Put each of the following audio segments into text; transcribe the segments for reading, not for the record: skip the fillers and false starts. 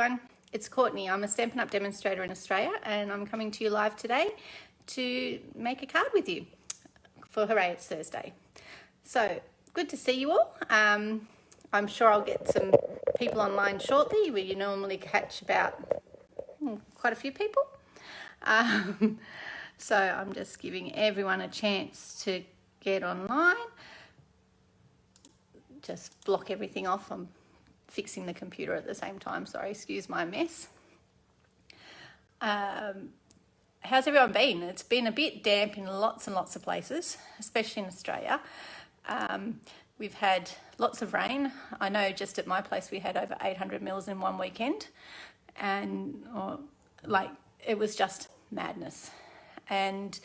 everyone, it's Courtney. I'm a Stampin' Up! Demonstrator in Australia and I'm coming to you live today to make a card with you for Hooray, it's Thursday. So, good to see you all. I'm sure I'll get some people online shortly. We normally catch about quite a few people. So I'm just giving everyone a chance to get online. Just block everything off. I'm fixing the computer at the same time. Sorry, excuse my mess. How's everyone been? It's been a bit damp in lots and lots of places, especially in Australia. We've had lots of rain. I know just at my place we had over 800 mils in one weekend, and it was just madness. And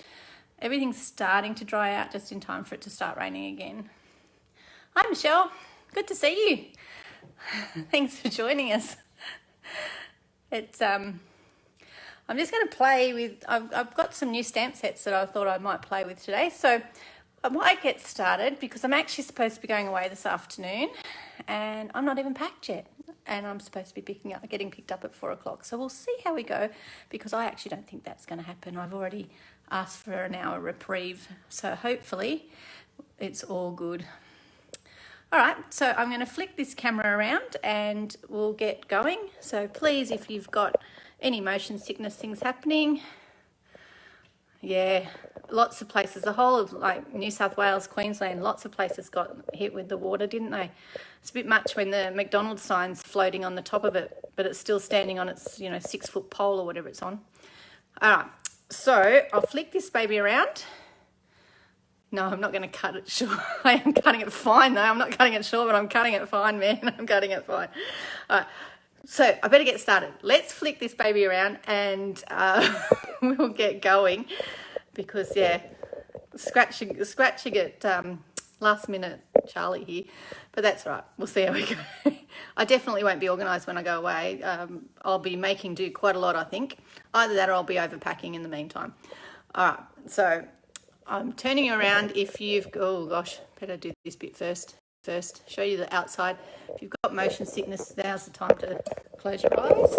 everything's starting to dry out just in time for it to start raining again. Hi Michelle, good to see you. Thanks for joining us. It's I'm just going to play with, I've got some new stamp sets that I thought I might play with today. So I might get started because I'm actually supposed to be going away this afternoon and I'm not even packed yet. And I'm supposed to be getting picked up at 4 o'clock. So we'll see how we go because I actually don't think that's going to happen. I've already asked for an hour reprieve. So hopefully it's all good. All right, so I'm going to flick this camera around and we'll get going. So please, if you've got any motion sickness things happening, yeah, lots of places, the whole of like New South Wales, Queensland, lots of places got hit with the water, didn't they? It's a bit much when the McDonald's sign's floating on the top of it, but it's still standing on its, 6-foot pole or whatever it's on. All right, so I'll flick this baby around. No, I'm not going to cut it short. I am cutting it fine though. I'm not cutting it short, but I'm cutting it fine, man. I'm cutting it fine. All right. So I better get started. Let's flick this baby around and we'll get going because, yeah, scratching it last minute, Charlie here. But that's all right. We'll see how we go. I definitely won't be organised when I go away. I'll be making do quite a lot, I think. Either that or I'll be overpacking in the meantime. All right. So I'm turning around. If you've, oh gosh, better do this bit first, show you the outside. If you've got motion sickness, now's the time to close your eyes.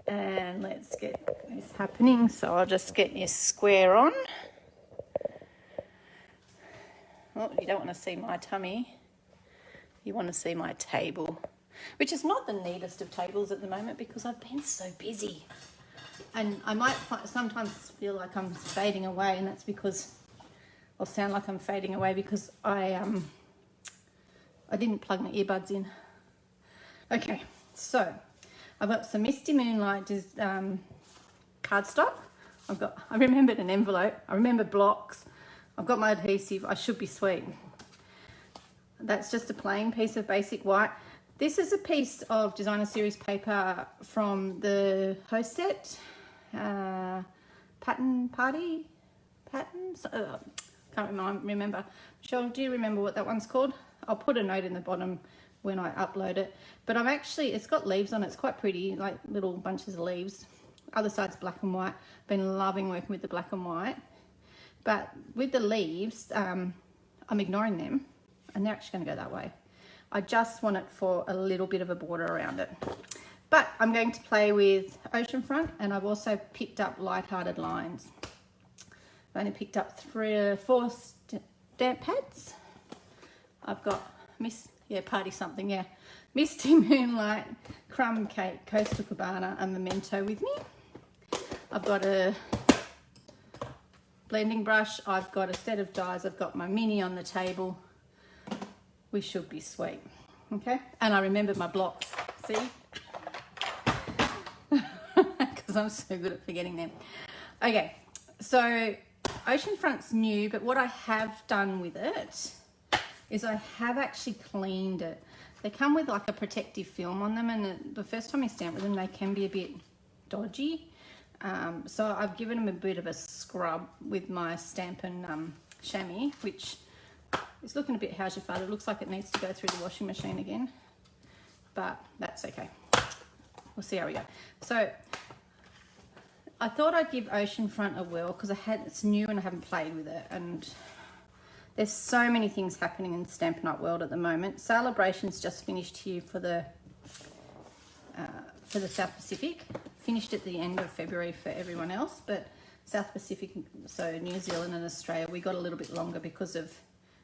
And let's get this happening. So I'll just get your square on. Oh, you don't want to see my tummy. You want to see my table, which is not the neatest of tables at the moment because I've been so busy. And I might sometimes feel like I'm fading away, and that's because I'll sound like I'm fading away because I didn't plug my earbuds in. Okay, so I've got some Misty Moonlight cardstock. I remembered an envelope. I remember blocks. I've got my adhesive. I should be sweet. That's just a plain piece of basic white. This is a piece of designer series paper from the host set, patterns. Can't remember. Michelle, do you remember what that one's called? I'll put a note in the bottom when I upload it. But it's got leaves on it. It's quite pretty, like little bunches of leaves. Other side's black and white. Been loving working with the black and white. But with the leaves, I'm ignoring them and they're actually going to go that way. I just want it for a little bit of a border around it. But I'm going to play with Oceanfront, and I've also picked up Light-Hearted Lines. I've only picked up 3 or 4 stamp pads. I've got Party Something, yeah. Misty Moonlight, Crumb Cake, Coastal Cabana, and Memento with me. I've got a blending brush. I've got a set of dies. I've got my mini on the table. We should be sweet, okay? And I remembered my blocks, see? Because I'm so good at forgetting them. Okay, so Oceanfront's new, but what I have done with it is I have actually cleaned it. They come with like a protective film on them, and the first time you stamp with them, they can be a bit dodgy. So I've given them a bit of a scrub with my Stampin' chamois, which it's looking a bit how's your father. It looks like it needs to go through the washing machine again, but that's okay. We'll see how we go. So I thought I'd give Oceanfront a whirl because it's new and I haven't played with it, and there's so many things happening in the Stampin' Up! World at the moment. Celebration's just finished here for the for the South Pacific. Finished at the end of February for everyone else, but South Pacific, so New Zealand and Australia, we got a little bit longer because of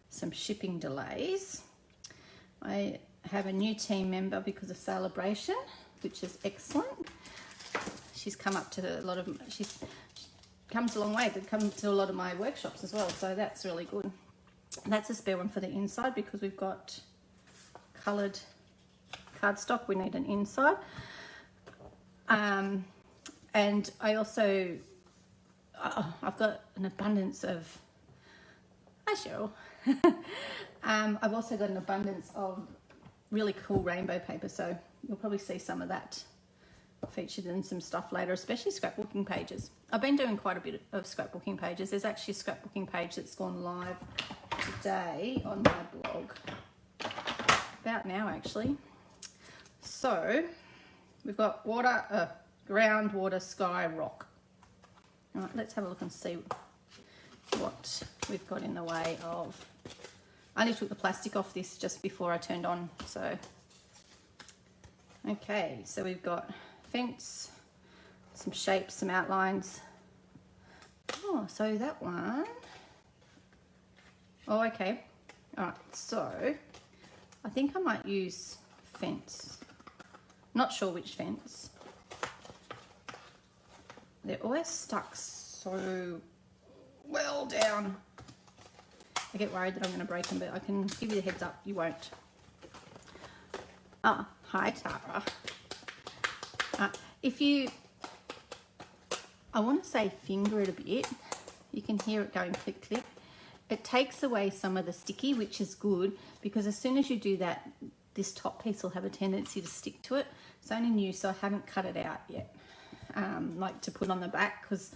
some shipping delays. I have a new team member because of Celebration, which is excellent. She's come up to a lot of, she comes a long way to come to a lot of my workshops as well, so that's really good. And that's a spare one for the inside because we've got coloured cardstock. We need an inside. And I also, I've got an abundance of, hi Cheryl. I've also got an abundance of really cool rainbow paper, so you'll probably see some of that featured in some stuff later, especially scrapbooking pages. I've been doing quite a bit of scrapbooking pages. There's actually a scrapbooking page that's gone live today on my blog, about now actually. So we've got water, ground, water, sky, rock. All right, let's have a look and see what we've got in the way of. I only took the plastic off this just before I turned on, so. Okay, so we've got fence, some shapes, some outlines. Oh, so that one. Oh, okay. All right, so I think I might use fence. Not sure which fence. They're always stuck so well down. I get worried that I'm going to break them, but I can give you the heads up, you won't. Ah, hi Tara. If you, I want to say finger it a bit, you can hear it going click click. It takes away some of the sticky, which is good, because as soon as you do that, this top piece will have a tendency to stick to it. It's only new, so I haven't cut it out yet, like to put on the back, because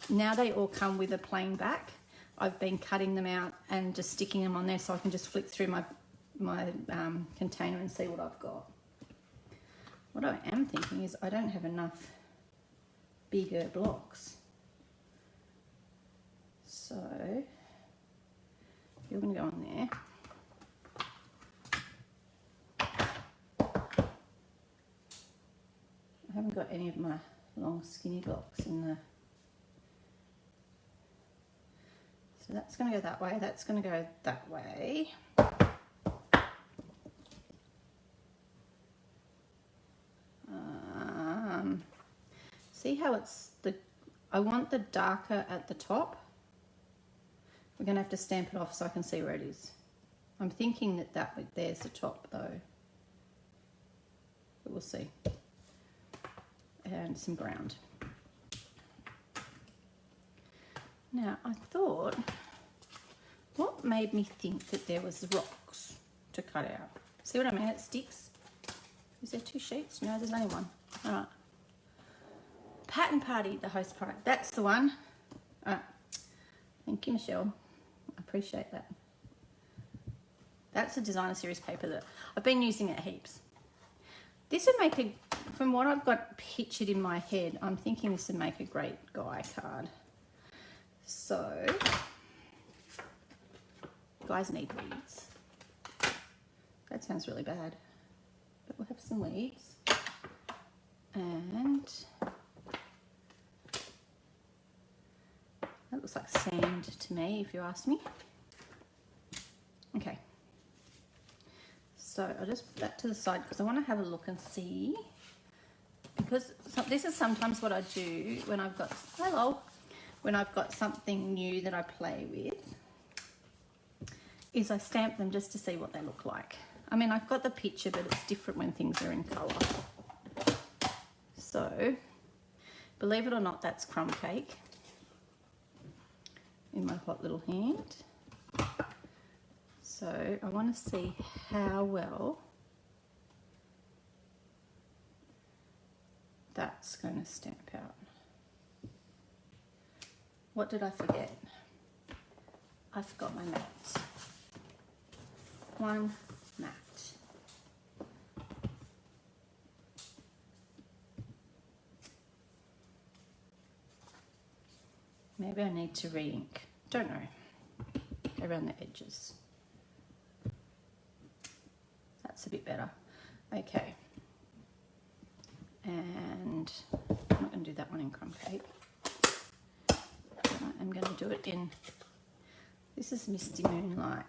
now they all come with a plain back. I've been cutting them out and just sticking them on there so I can just flick through my container and see what I've got. What I am thinking is I don't have enough bigger blocks. So you're going to go on there. I haven't got any of my long skinny blocks in the... So that's going to go that way, that's going to go that way. See how it's the... I want the darker at the top. We're going to have to stamp it off so I can see where it is. I'm thinking that there's the top though. But we'll see. And some ground. Now, I thought, what made me think that there was rocks to cut out? See what I mean? It sticks. Is there two sheets? No, there's only one. All right. Pattern Party, the host product. That's the one. All right. Thank you, Michelle. I appreciate that. That's a designer series paper that I've been using it heaps. This would make a, from what I've got pictured in my head, I'm thinking this would make a great guy card. So, guys need weeds. That sounds really bad, but we'll have some weeds. And that looks like sand to me, if you ask me. Okay. So I'll just put that to the side because I want to have a look and see. Because this is sometimes what I do when I've got, hello, when I've got something new that I play with, is I stamp them just to see what they look like. I mean, I've got the picture, but it's different when things are in colour. So, believe it or not, that's crumb cake in my hot little hand. So I want to see how well that's going to stamp out. What did I forget? I forgot my mats. One mat. Maybe I need to re-ink. Don't know. Around the edges. That's a bit better. Okay. And I'm not going to do that one in crumb cake. I'm going to do it in, this is Misty Moonlight.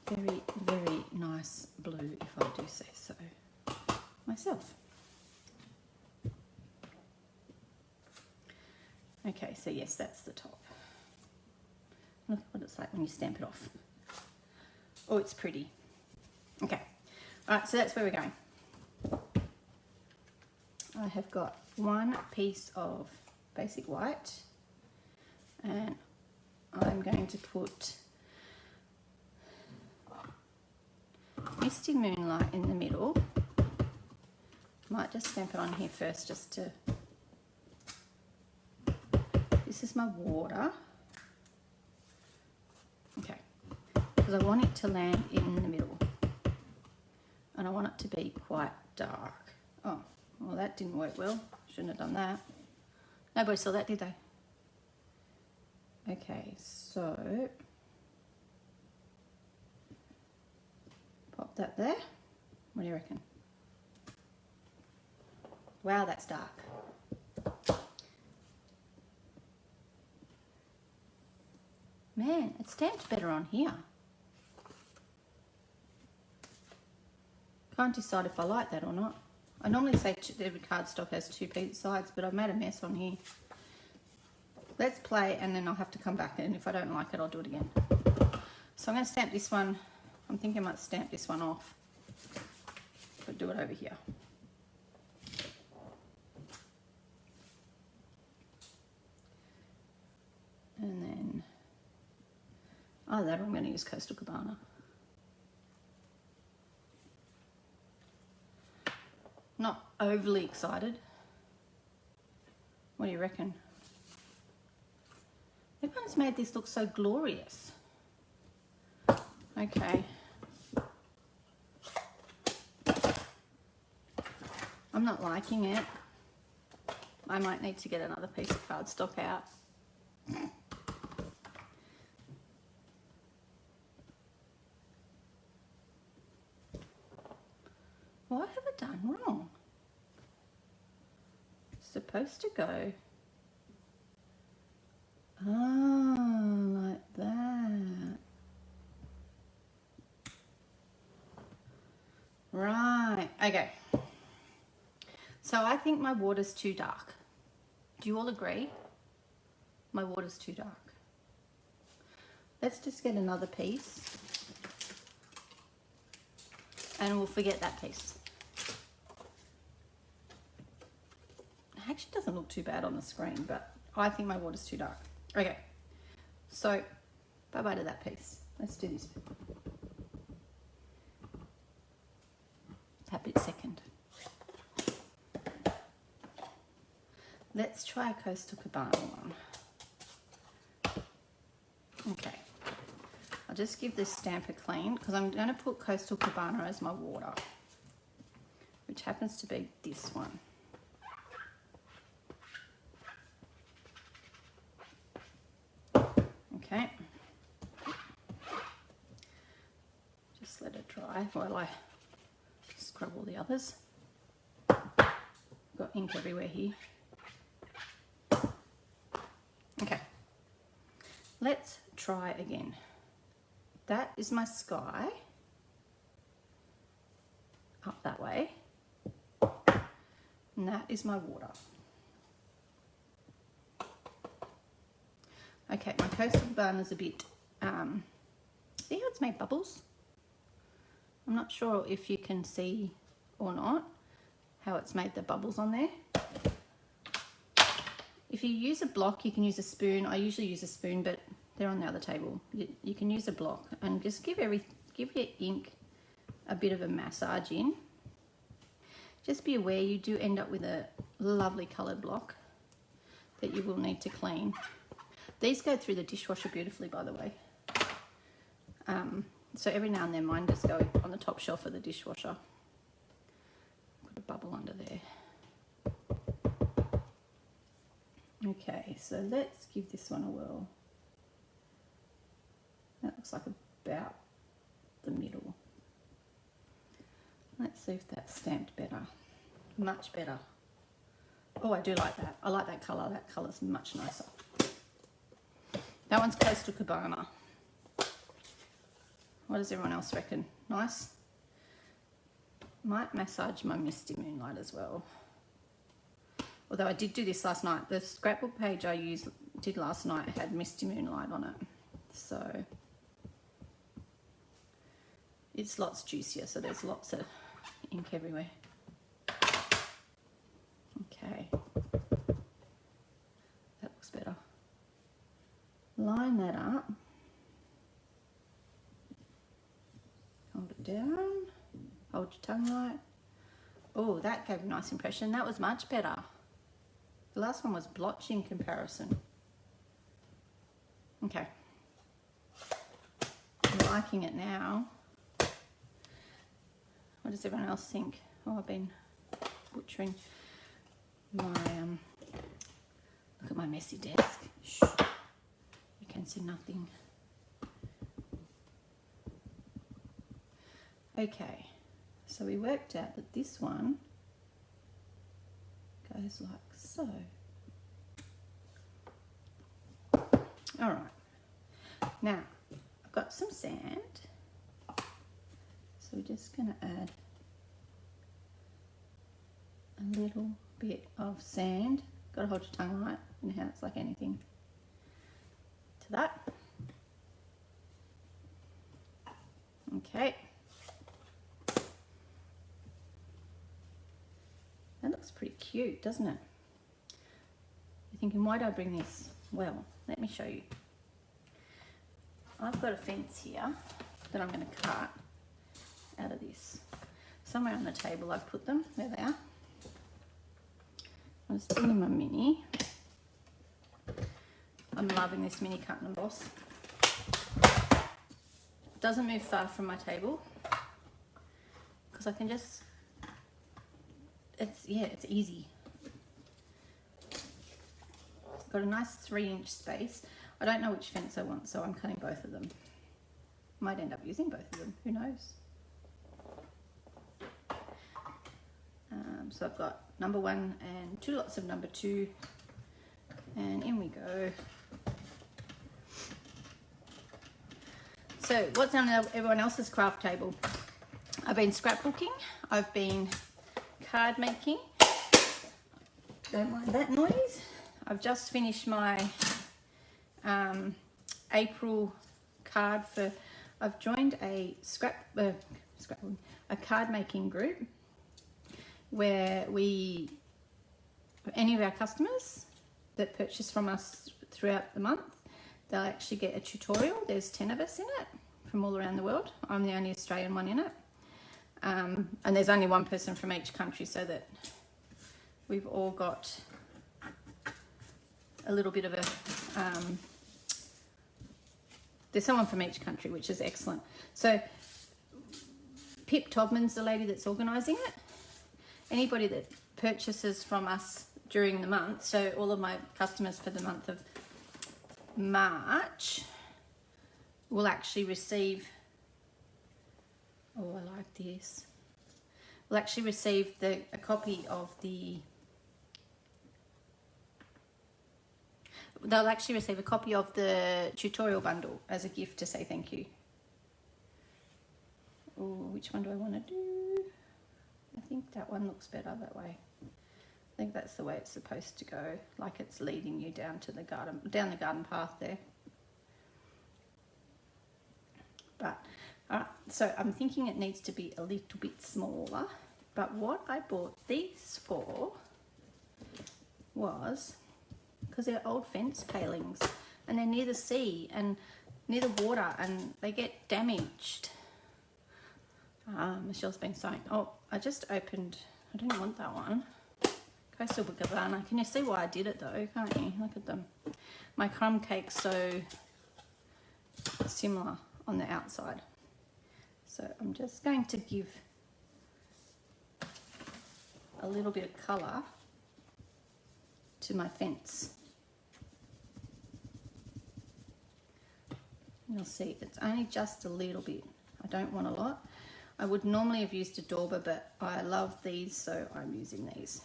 Very, very nice blue, if I do say so myself. Okay, so yes, that's the top. Look what it's like when you stamp it off. Oh, it's pretty. Okay, all right, so that's where we're going. I have got one piece of basic white, and I'm going to put Misty Moonlight in the middle. Might just stamp it on here first just to, this is my water. Okay, because I want it to land in the middle and I want it to be quite dark. Oh, well that didn't work well. Shouldn't have done that. Nobody saw that, did they? Okay, so pop that there. What do you reckon? Wow, that's dark. Man, it stamped better on here. Can't decide if I like that or not. I normally say every cardstock has two sides, but I've made a mess on here. Let's play and then I'll have to come back, and if I don't like it, I'll do it again. So I'm going to stamp this one. I'm thinking I might stamp this one off, but do it over here. And then, oh, that I'm going to use Coastal Cabana. Not overly excited. What do you reckon? Everyone's made this look so glorious. Okay. I'm not liking it. I might need to get another piece of cardstock out. What have I done wrong? It's supposed to go, oh, like that. Right, okay. So I think my water's too dark. Do you all agree? My water's too dark. Let's just get another piece and we'll forget that piece. It actually doesn't look too bad on the screen, but I think my water's too dark. Okay, so bye-bye to that piece. Let's do this. Happy second. Let's try a Coastal Cabana one. Okay, I'll just give this stamp a clean because I'm going to put Coastal Cabana as my water, which happens to be this one. Okay, just let it dry while I scrub all the others. Got ink everywhere here. Okay, let's try again. That is my sky, up that way, and that is my water. Okay, my Coastal Cabana is a bit, see how it's made bubbles? I'm not sure if you can see or not how it's made the bubbles on there. If you use a block, you can use a spoon. I usually use a spoon, but they're on the other table. You can use a block and just give your ink a bit of a massage in. Just be aware you do end up with a lovely coloured block that you will need to clean. These go through the dishwasher beautifully, by the way. So every now and then mine just go on the top shelf of the dishwasher. Put a bubble under there. Okay, so let's give this one a whirl. That looks like about the middle. Let's see if that's stamped better. Much better. Oh, I do like that. I like that colour. That colour's much nicer. That one's Coastal Cabana. What does everyone else reckon? Nice? Might massage my Misty Moonlight as well. Although I did do this last night. The scrapbook page I did last night had Misty Moonlight on it. So it's lots juicier, so there's lots of ink everywhere. Okay. That looks better. Line that up. Hold it down. Hold your tongue right. Oh, that gave a nice impression. That was much better. The last one was blotchy in comparison. Okay. I'm liking it now. What does everyone else think? Oh, I've been butchering my, look at my messy desk. Shh. You can see nothing. Okay, so we worked out that this one goes like so. All right, now I've got some sand, so we're just going to add a little bit of sand. Got to hold your tongue right, you know how it's like anything, to that. Okay. That looks pretty cute, doesn't it? You're thinking, why did I bring this? Well, let me show you. I've got a fence here that I'm going to cut out of this. Somewhere on the table I've put them. There they are. I'm just bringing my mini. I'm loving this mini cut and emboss. It doesn't move far from my table because I can just, it's easy. Got a nice 3-inch space. I don't know which fence I want, so I'm cutting both of them. Might end up using both of them, who knows? So I've got number 1 and 2 lots of number 2, and in we go. So what's on everyone else's craft table? I've been scrapbooking, I've been card making, don't mind that noise. I've just finished my April card for, I've joined a card making group where any of our customers that purchase from us throughout the month, they'll actually get a tutorial. There's 10 of us in it from all around the world. I'm the only Australian one in it. And there's only one person from each country, so that we've all got a little bit of a, there's someone from each country, which is excellent. So Pip Todman's the lady that's organising it. Anybody that purchases from us during the month, so all of my customers for the month of March will actually receive, oh, I like this, will actually receive a copy of the, they'll actually receive a copy of the tutorial bundle as a gift to say thank you. Oh, which one do I want to do? I think that one looks better that way. I think that's the way it's supposed to go, like it's leading you down to the garden, down the garden path there. But, all right, so I'm thinking it needs to be a little bit smaller, but what I bought these for was, because they're old fence palings and they're near the sea and near the water and they get damaged. Michelle's been sewing. Oh, I just opened, I didn't want that one. Coastal Cabana. Can you see why I did it though? Can't you? Look at them. My crumb cake's so similar on the outside. So I'm just going to give a little bit of colour to my fence. You'll see it's only just a little bit. I don't want a lot. I would normally have used a dauber, but I love these, so I'm using these.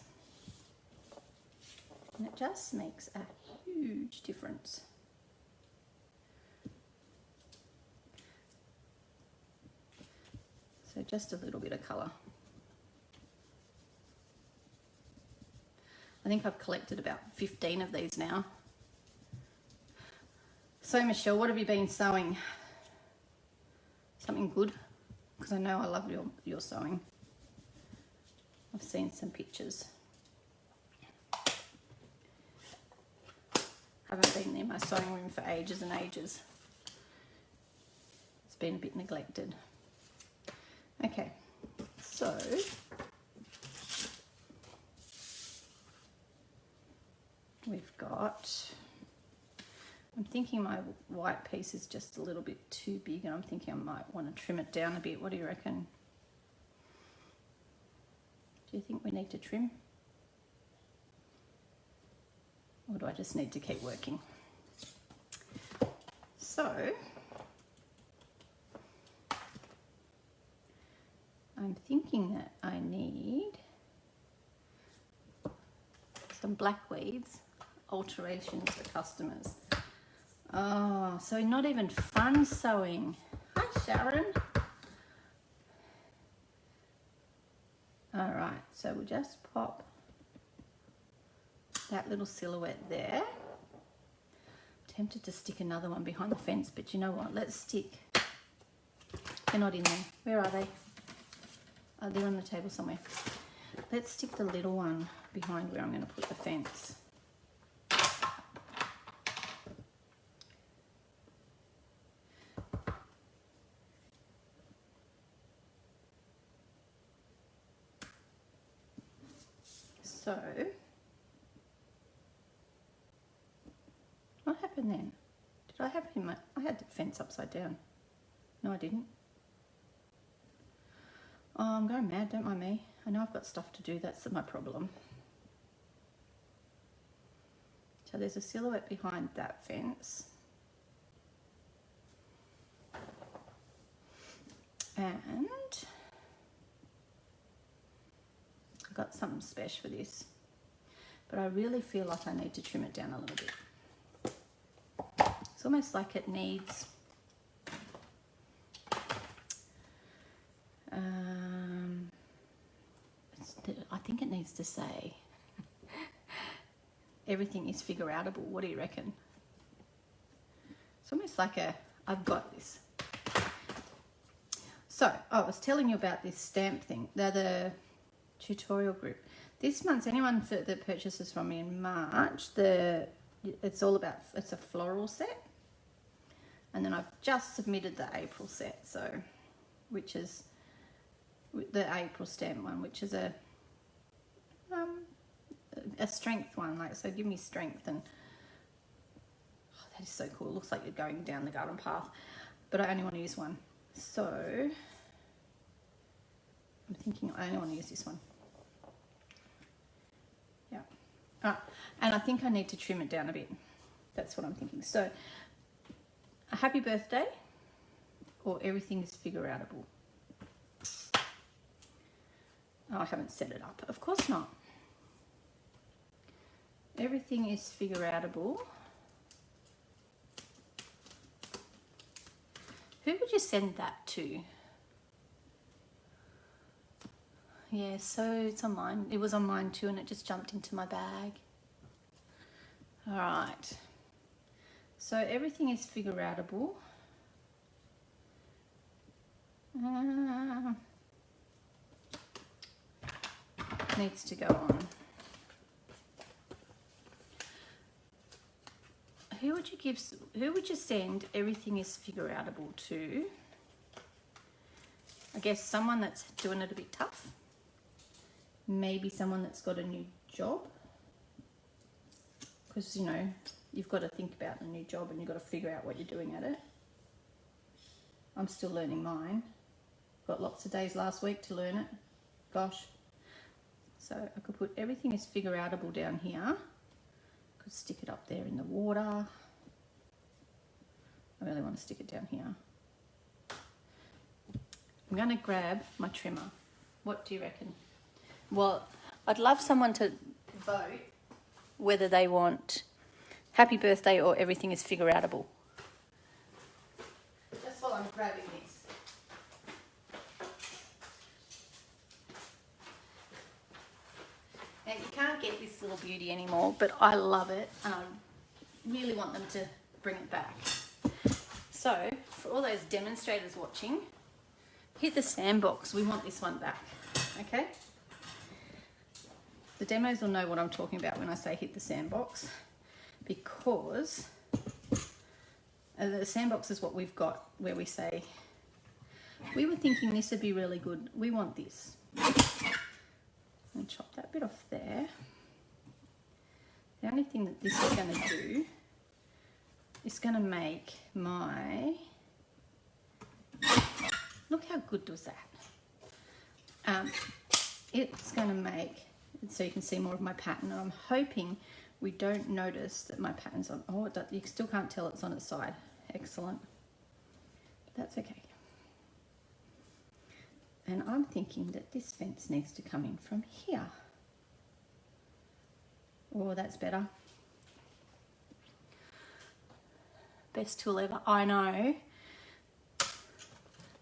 And it just makes a huge difference. So just a little bit of colour. I think I've collected about 15 of these now. So Michelle, what have you been sewing? Something good? Because I know I love your sewing. I've seen some pictures. Haven't been in my sewing room for ages and ages. It's been a bit neglected. Okay, so we've got, I'm thinking my white piece is just a little bit too big, and I'm thinking I might want to trim it down a bit. What do you reckon? Do you think we need to trim? Or do I just need to keep working? So, I'm thinking that I need some black weeds, alterations for customers. Oh, so not even fun sewing. Hi, Sharon. All right, so we'll just pop that little silhouette there. Tempted to stick another one behind the fence, but you know what? Let's stick. They're not in there. Where are they? Oh, they're on the table somewhere. Let's stick the little one behind where I'm going to put the fence. So, what happened then? Did I have him? I had the fence upside down. No, I didn't. Oh, I'm going mad, don't mind me. I know I've got stuff to do, that's my problem. So there's a silhouette behind that fence. And I've got something special for this. But I really feel like I need to trim it down a little bit. It's almost like it needs I think it needs to say everything is figure outable. What do you reckon? It's almost like I've got this. So I was telling you about this stamp thing. They're the tutorial group. This month, anyone that purchases from me in March, it's a floral set. And then I've just submitted the April set, so which is the April stamp one, which is a strength one, like, so give me strength. And oh, that is so cool. It looks like you're going down the garden path, but I only want to use one. So I'm thinking I only want to use this one. Yeah. And I think I need to trim it down a bit. That's what I'm thinking. So a happy birthday, or everything is figure outable. Oh, I haven't set it up. Of course not. Everything is figure outable. Who would you send that to? Yeah, so it's on mine. It was on mine too, and it just jumped into my bag. All right. So everything is figure outable. Needs to go on. Who would you send everything is figure outable to? I guess someone that's doing it a bit tough. Maybe someone that's got a new job. Because, you know, you've got to think about the new job and you've got to figure out what you're doing at it. I'm still learning mine. Got lots of days last week to learn it. Gosh. So I could put everything is figure outable down here. Could stick it up there in the water. I really want to stick it down here. I'm going to grab my trimmer. What do you reckon? Well, I'd love someone to vote whether they want happy birthday or everything is figure-outable. Just while I'm grabbing this. Now, you can't get this little beauty anymore, but I love it. And I really want them to bring it back. So, for all those demonstrators watching, hit the sandbox. We want this one back, okay? The demos will know what I'm talking about when I say hit the sandbox, because the sandbox is what we've got where we say, we were thinking this would be really good. We want this. And chop that bit off there. The only thing that this is going to do is going to make my, look how good was that. It's going to make, so you can see more of my pattern. And I'm hoping we don't notice that my pattern's on, oh, you still can't tell it's on its side. Excellent. But that's okay. And I'm thinking that this fence needs to come in from here. Oh, that's better. Best tool ever, I know.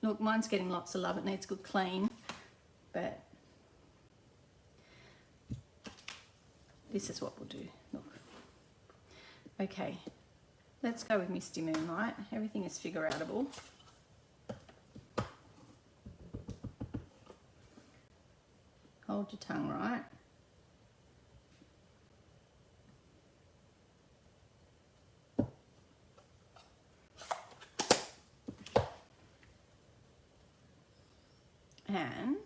Look, mine's getting lots of love. It needs good clean, but this is what we'll do. Look. Okay, let's go with Misty Moonlight. Everything is figure-outable. Hold your tongue, right? And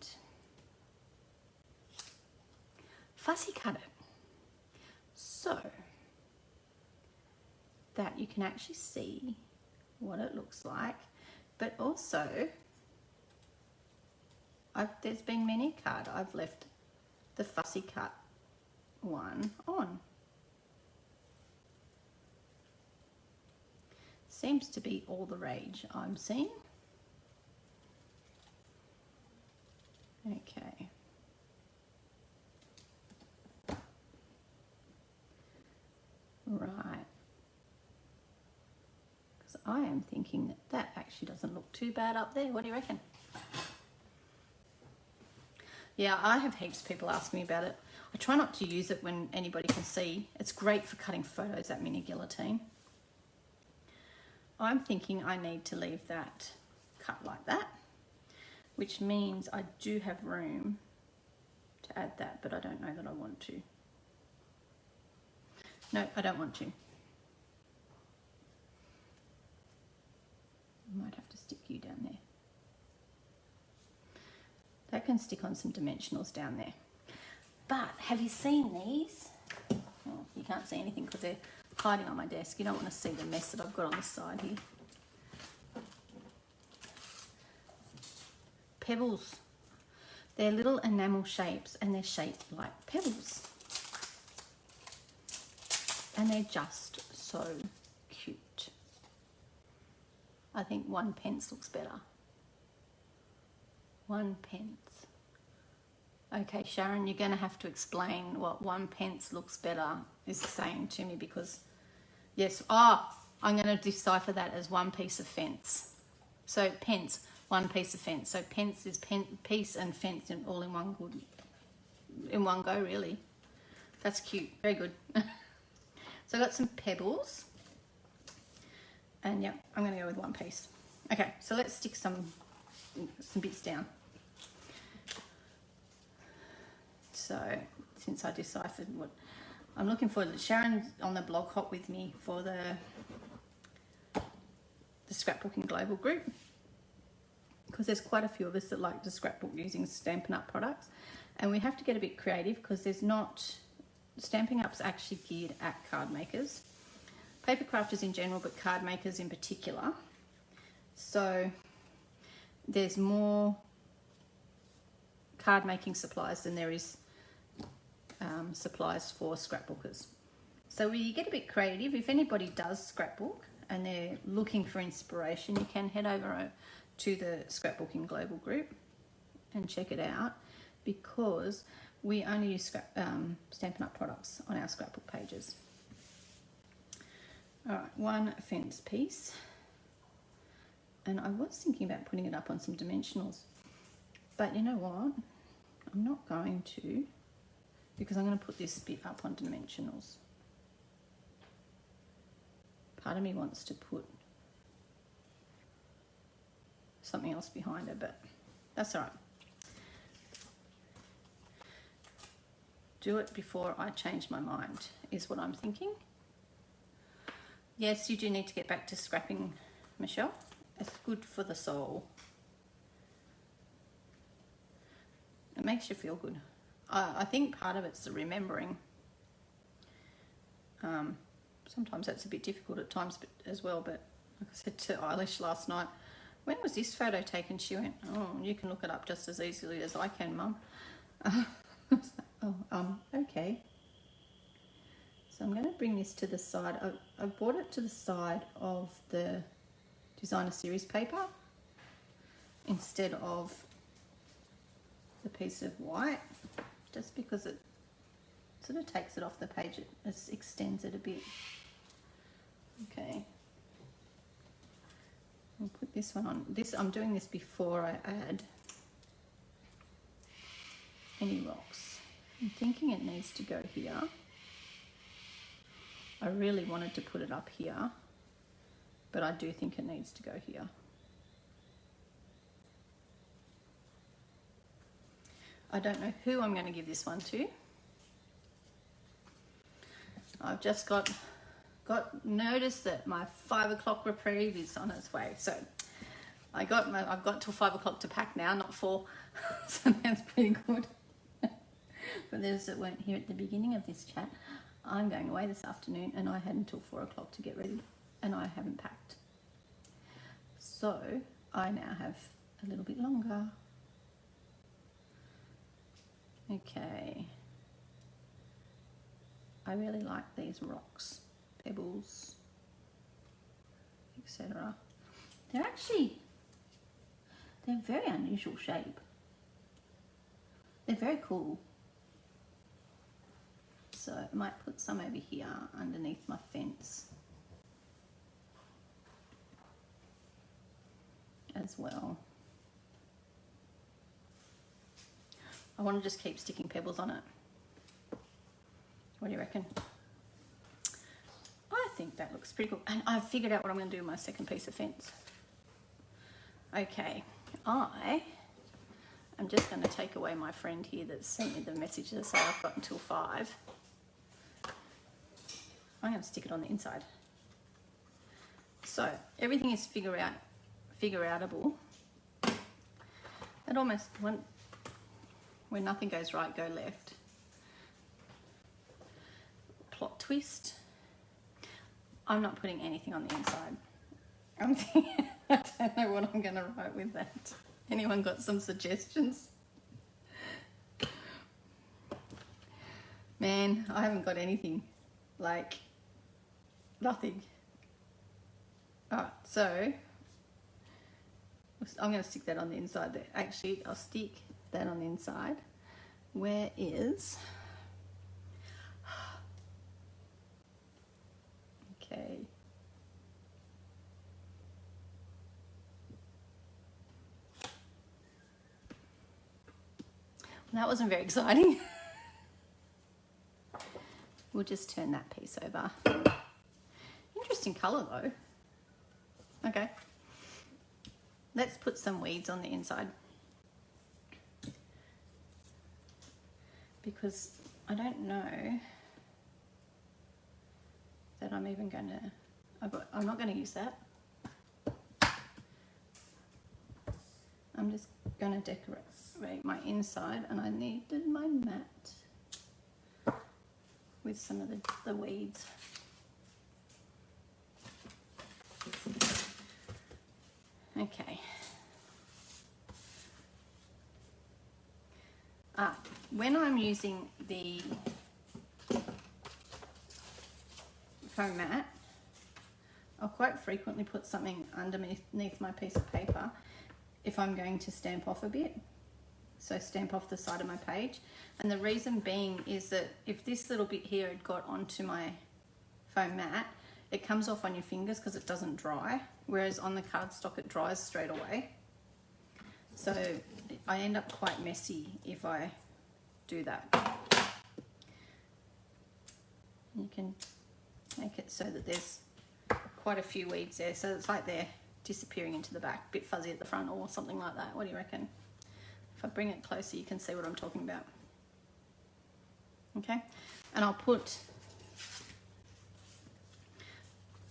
fussy cut it so that you can actually see what it looks like, but also there's been many card I've left the fussy cut one on. Seems to be all the rage I'm seeing. Okay. Right. Because I am thinking that that actually doesn't look too bad up there. What do you reckon? Yeah, I have heaps of people ask me about it. I try not to use it when anybody can see. It's great for cutting photos, that mini guillotine. I'm thinking I need to leave that cut like that, which means I do have room to add that, but I don't know that I want to. No, I don't want to. I might have to stick you down there. That can stick on some dimensionals down there. But have you seen these? Oh, you can't see anything because they're hiding on my desk. You don't want to see the mess that I've got on the side here. Pebbles. They're little enamel shapes and they're shaped like pebbles. And they're just so cute. I think 1 pence looks better. 1 pence. Okay, Sharon, you're going to have to explain what 1 pence looks better is saying to me, because, yes, I'm going to decipher that as 1 piece of fence. So pence, 1 piece of fence. So pence is piece and fence all in one go, really. That's cute. Very good. So I got some pebbles. And yeah, I'm going to go with 1 piece. Okay, so let's stick some bits down. So since I deciphered what I'm looking for, Sharon's on the blog hop with me for the Scrapbooking Global group, because there's quite a few of us that like to scrapbook using Stampin' Up products, and we have to get a bit creative because there's not, Stampin' Up's actually geared at card makers, paper crafters in general, but card makers in particular. So there's more card making supplies than there is supplies for scrapbookers. So we get a bit creative. If anybody does scrapbook and they're looking for inspiration, you can head over to the Scrapbooking Global group and check it out, because we only use Stampin' Up products on our scrapbook pages. All right, one fence piece. And I was thinking about putting it up on some dimensionals, but you know what? I'm not going to, because I'm going to put this bit up on dimensionals. Part of me wants to put something else behind it, but that's all right. Do it before I change my mind, is what I'm thinking. Yes, you do need to get back to scrapping, Michelle. It's good for the soul. It makes you feel good. I think part of it's the remembering. Sometimes that's a bit difficult at times as well, but like I said to Eilish last night, when was this photo taken? She went, oh, you can look it up just as easily as I can, Mum. Okay. So I'm going to bring this to the side. I brought it to the side of the designer series paper instead of the piece of white, just because it sort of takes it off the page. It extends it a bit. Okay. I'll put this one on. I'm doing this before I add any rocks. I'm thinking it needs to go here. I really wanted to put it up here, but I do think it needs to go here. I don't know who I'm going to give this one to. I've just got notice that my 5 o'clock reprieve is on its way. So I've got till 5 o'clock to pack now, not 4. So that's pretty good. For those that weren't here at the beginning of this chat, I'm going away this afternoon and I had until 4 o'clock to get ready and I haven't packed. So I now have a little bit longer. Okay. I really like these rocks, pebbles, etc. They're very unusual shape. They're very cool. So I might put some over here underneath my fence as well. I want to just keep sticking pebbles on it. What do you reckon? I think that looks pretty cool. And I've figured out what I'm going to do with my second piece of fence. Okay, I am just going to take away my friend here that sent me the message to say I've got until 5. I'm going to stick it on the inside. So everything is figure outable. It almost, when nothing goes right, go left. Plot twist. I'm not putting anything on the inside. I'm thinking, I don't know what I'm going to write with that. Anyone got some suggestions? Man, I haven't got anything. Like, nothing. Alright, so I'm going to stick that on the inside there. Actually, I'll stick that on the inside. Where is... Okay. Well, that wasn't very exciting. We'll just turn that piece over. Interesting colour though. Okay. Let's put some weeds on the inside. Because I don't know that I'm even going to, I'm not going to use that. I'm just going to decorate my inside, and I needed my mat with some of the weeds. Okay. When I'm using the foam mat, I'll quite frequently put something underneath my piece of paper, if I'm going to stamp off a bit. So stamp off the side of my page. And the reason being is that if this little bit here had got onto my foam mat, it comes off on your fingers because it doesn't dry, whereas on the cardstock it dries straight away. So I end up quite messy if I do that. You can make it so that there's quite a few weeds there, so it's like they're disappearing into the back, a bit fuzzy at the front or something like that. What do you reckon? If I bring it closer, you can see what I'm talking about. Okay, and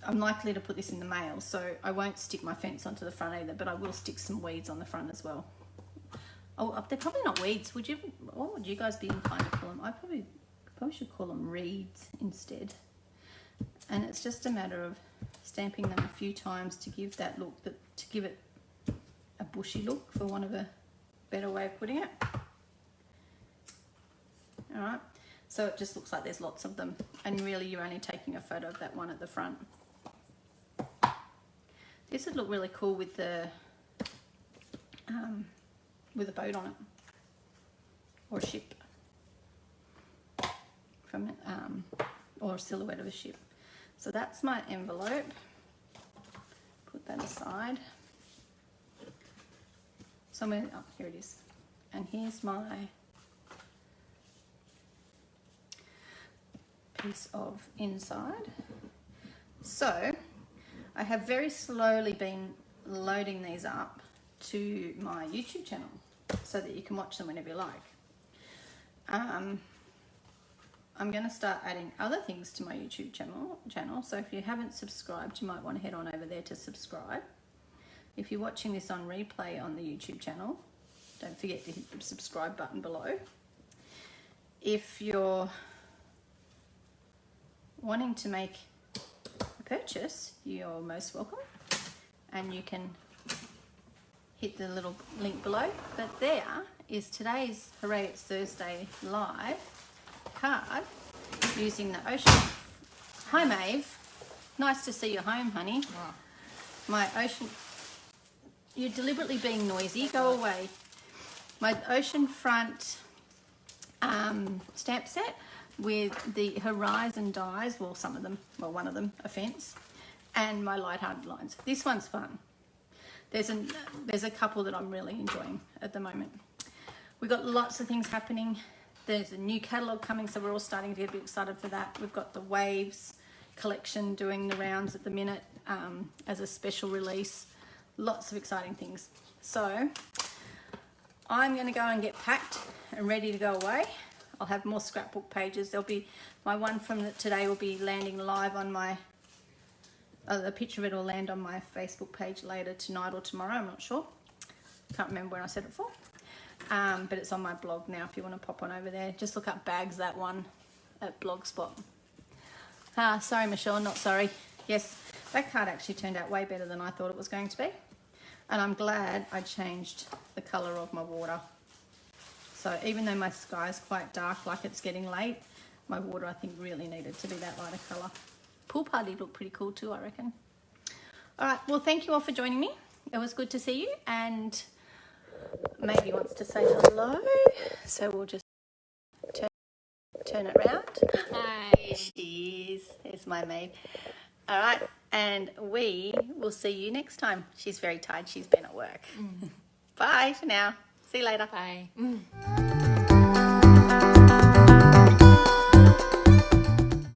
I'm likely to put this in the mail, so I won't stick my fence onto the front either, but I will stick some weeds on the front as well. Oh, they're probably not weeds. What would you guys be inclined to call them? I probably should call them reeds instead. And it's just a matter of stamping them a few times to give that look, to give it a bushy look, for want of a better way of putting it. All right, so it just looks like there's lots of them, and really you're only taking a photo of that one at the front. This would look really cool with a boat on it, or a ship, or a silhouette of a ship. So that's my envelope. Put that aside. Somewhere, oh, here it is. And here's my piece of inside. So I have very slowly been loading these up to my YouTube channel so that you can watch them whenever you like. I'm going to start adding other things to my YouTube channel. So if you haven't subscribed, you might want to head on over there to subscribe. If you're watching this on replay on the YouTube channel, don't forget to hit the subscribe button below. If you're wanting to make a purchase, you're most welcome, and you can hit the little link below. But there is today's Hooray It's Thursday live card using the Ocean. Hi Maeve, nice to see you home, honey. Wow. My Ocean, you're deliberately being noisy, go away. My Ocean Front stamp set with the Horizon dies, well some of them, well one of them, a fence, and my light-hearted lines. This one's fun. There's a couple that I'm really enjoying at the moment. We've got lots of things happening. There's a new catalogue coming, so we're all starting to get a bit excited for that. We've got the Waves collection doing the rounds at the minute as a special release. Lots of exciting things. So I'm going to go and get packed and ready to go away. I'll have more scrapbook pages. There'll be my one from today will be landing live on my, the picture of it will land on my Facebook page later tonight or tomorrow, I'm not sure. Can't remember when I said it for. But it's on my blog now if you want to pop on over there. Just look up Bags That One at Blogspot. Sorry Michelle, not sorry. Yes, that card actually turned out way better than I thought it was going to be. And I'm glad I changed the colour of my water. So even though my sky is quite dark, like it's getting late, my water I think really needed to be that lighter colour. Pool party looked pretty cool too, I reckon. All right, well thank you all for joining me. It was good to see you, and Maybe wants to say hello, so we'll just turn it around. Hi. There she is. There's my maid. All right, and we will see you next time. She's very tired. She's been at work. Bye for now. See you later. Bye.